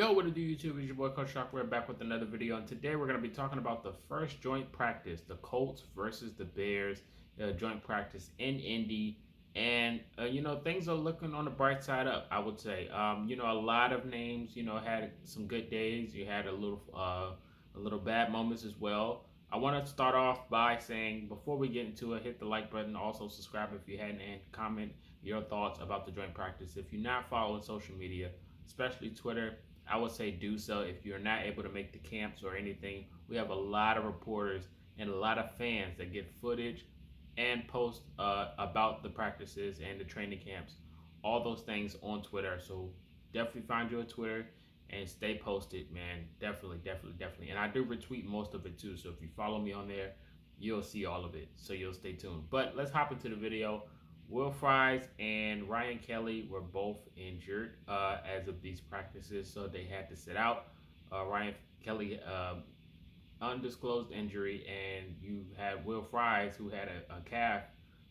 Yo, what it do, YouTube? It's your boy ColtsTalk. We're back with another video, and today we're going to be talking about the first joint practice, the Colts versus the Bears joint practice in Indy. And things are looking on the bright side up, I would say. A lot of names, had some good days. You had a little bad moments as well. I want to start off by saying, before we get into it, hit the like button. Also subscribe if you hadn't, and comment your thoughts about the joint practice. If you're not following social media, especially Twitter, I would say do so. If you're not able to make the camps or anything, we have a lot of reporters and a lot of fans that get footage and post about the practices and the training camps, all those things on Twitter. So definitely find you on Twitter and stay posted, man. Definitely. And I do retweet most of it too. So if you follow me on there, you'll see all of it. So you'll stay tuned. But let's hop into the video. Will Fries and Ryan Kelly were both injured as of these practices, so they had to sit out. Ryan Kelly, undisclosed injury, and you had Will Fries, who had a calf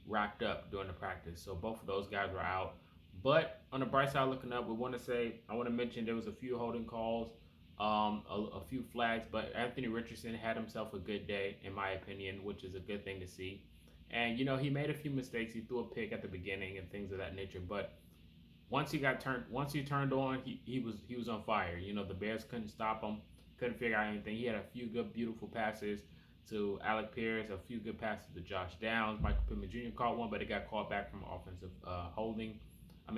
rocked up during the practice. So both of those guys were out. But on the bright side, looking up, I want to mention there was a few holding calls, a few flags, but Anthony Richardson had himself a good day, in my opinion, which is a good thing to see. And he made a few mistakes. He threw a pick at the beginning and things of that nature. But once he turned on, he was on fire. The Bears couldn't stop him, couldn't figure out anything. He had a few good, beautiful passes to Alec Pierce, a few good passes to Josh Downs. Michael Pittman Jr. caught one, but it got called back from offensive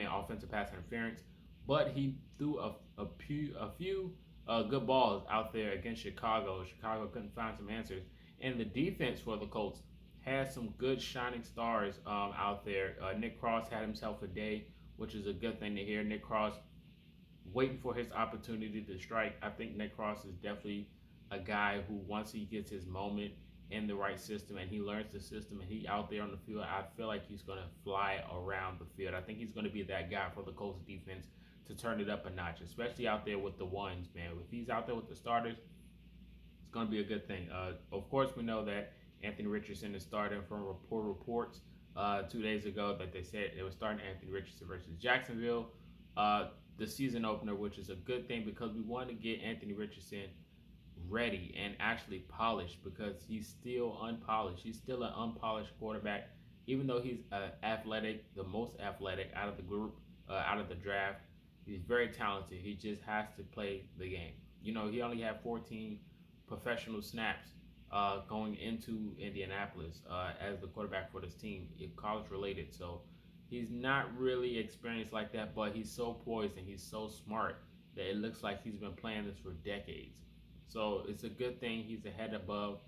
offensive pass interference. But he threw a few good balls out there against Chicago. Chicago couldn't find some answers, and the defense for the Colts had some good shining stars out there. Nick Cross had himself a day, which is a good thing to hear. Nick Cross waiting for his opportunity to strike. I think Nick Cross is definitely a guy who, once he gets his moment in the right system and he learns the system and he out there on the field, I feel like he's going to fly around the field. I think he's going to be that guy for the Colts defense to turn it up a notch, especially out there with the ones, man. If he's out there with the starters, it's going to be a good thing. Of course, we know that Anthony Richardson is starting from reports 2 days ago that they said they were starting Anthony Richardson versus Jacksonville, the season opener, which is a good thing because we want to get Anthony Richardson ready and actually polished, because he's still unpolished. He's still an unpolished quarterback, even though he's athletic, the most athletic out of the group, out of the draft. He's very talented. He just has to play the game. He only had 14 professional snaps going into Indianapolis as the quarterback for this team, college related. So he's not really experienced like that, but he's so poised and he's so smart that it looks like he's been playing this for decades. So it's a good thing he's ahead above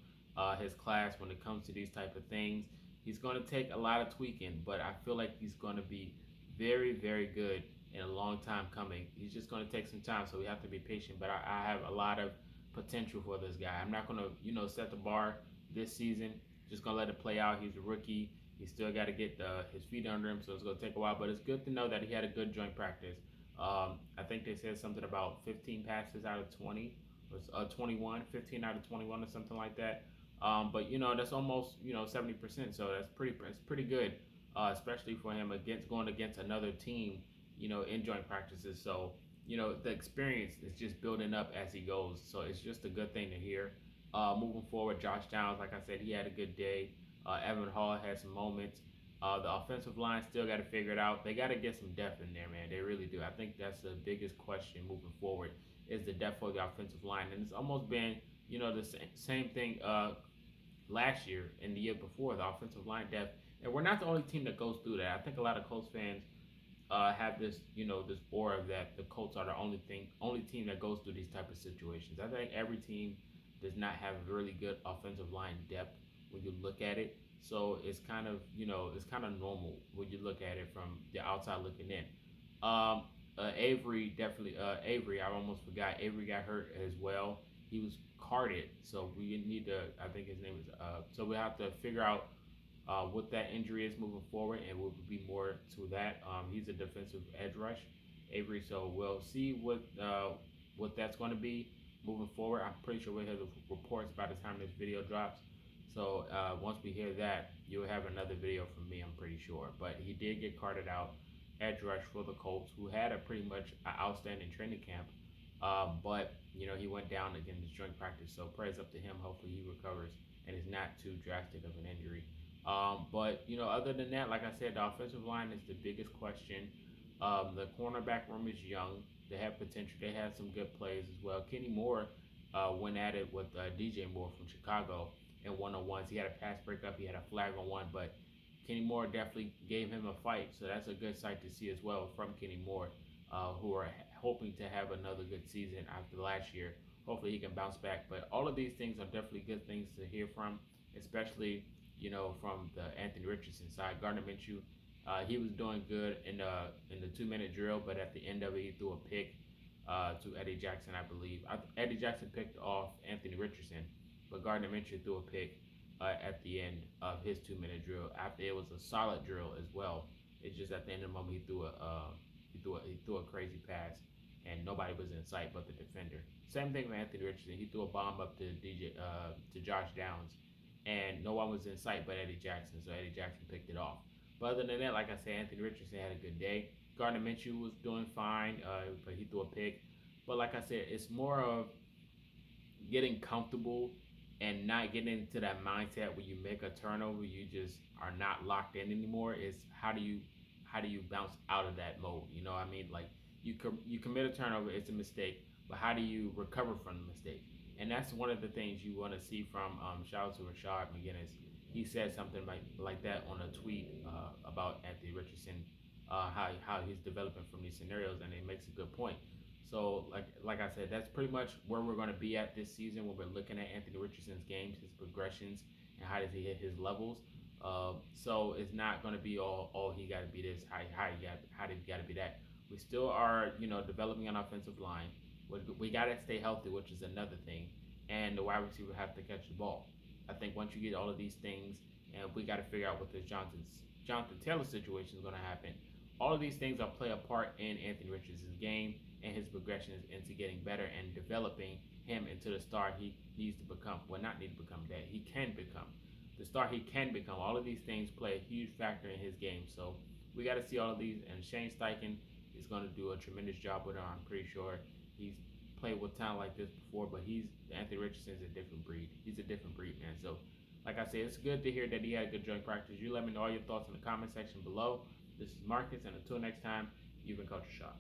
his class when it comes to these type of things. He's going to take a lot of tweaking, but I feel like he's going to be very, very good in a long time coming. He's just going to take some time, so we have to be patient. But I have a lot of potential for this guy. I'm not going to, set the bar this season. Just going to let it play out. He's a rookie. He's still got to get his feet under him, so it's going to take a while. But it's good to know that he had a good joint practice. I think they said something about 15 passes out of 20, or 21, 15 out of 21 or something like that. But that's almost 70%. So that's pretty good, especially for him going against another team, in joint practices. So the experience is just building up as he goes. So it's just a good thing to hear. Moving forward, Josh Downs, like I said, he had a good day. Evan Hall had some moments. The offensive line still got to figure it out. They got to get some depth in there, man. They really do. I think that's the biggest question moving forward, is the depth of the offensive line. And it's almost been, the same thing last year and the year before, the offensive line depth. And we're not the only team that goes through that. I think a lot of Colts fans have this, this aura that the Colts are the only team that goes through these type of situations. I think every team does not have really good offensive line depth when you look at it. So it's kind of, normal when you look at it from the outside looking in. Avery, definitely, Avery, I almost forgot. Avery got hurt as well. He was carded, so we need to, I think his name is, so we have to figure out what that injury is moving forward, and we'll be more to that. He's a defensive edge rush, Avery, so we'll see what that's going to be moving forward. I'm pretty sure we'll hear the reports by the time this video drops. So once we hear that, you'll have another video from me, I'm pretty sure. But he did get carted out, edge rush for the Colts, who had a pretty much outstanding training camp. But he went down again in this joint practice. So prayers up to him. Hopefully he recovers and is not too drastic of an injury. But other than that, like I said, the offensive line is the biggest question. The cornerback room is young. They have potential. They have some good plays as well. Kenny Moore went at it with DJ Moore from Chicago in one-on-ones. He had a pass breakup. He had a flag on one, but Kenny Moore definitely gave him a fight. So that's a good sight to see as well from Kenny Moore, who are hoping to have another good season after last year. Hopefully he can bounce back. But all of these things are definitely good things to hear from, especially from the Anthony Richardson side. Gardner Minshew, he was doing good in the 2 minute drill, but at the end of it, he threw a pick to Eddie Jackson, I believe. Eddie Jackson picked off Anthony Richardson, but Gardner Minshew threw a pick at the end of his 2 minute drill. After it was a solid drill as well. It's just at the end of the moment he threw a crazy pass, and nobody was in sight but the defender. Same thing with Anthony Richardson. He threw a bomb up to Josh Downs, and no one was in sight but Eddie Jackson. So Eddie Jackson picked it off. But other than that, like I said, Anthony Richardson had a good day. Gardner Minshew was doing fine, but he threw a pick. But like I said, it's more of getting comfortable and not getting into that mindset where you make a turnover, you just are not locked in anymore. Is how do you bounce out of that mode? You know what I mean? Like you commit a turnover, it's a mistake, but how do you recover from the mistake? And that's one of the things you want to see from shout out to Rashad McGinnis. He said something like that on a tweet about Anthony Richardson, how he's developing from these scenarios, and it makes a good point. So like I said, that's pretty much where we're going to be at this season when we're looking at Anthony Richardson's games, his progressions, and how does he hit his levels. So it's not going to be all he got to be this, how did he got to be that. We still are developing an offensive line. We got to stay healthy, which is another thing, and the wide receiver have to catch the ball. I think once you get all of these things, and we got to figure out what this Jonathan Taylor situation is going to happen. All of these things are play a part in Anthony Richardson's game and his progressions into getting better and developing him into the star he needs to become. Well, not need to become that he can become the star he can become. All of these things play a huge factor in his game. So we got to see all of these. And Shane Steichen is going to do a tremendous job with him. I'm pretty sure he's played with talent like this before, but Anthony Richardson is a different breed. He's a different breed, man. So, like I said, it's good to hear that he had a good joint practice. You let me know all your thoughts in the comment section below. This is Marcus, and until next time, you've been Culture Shock.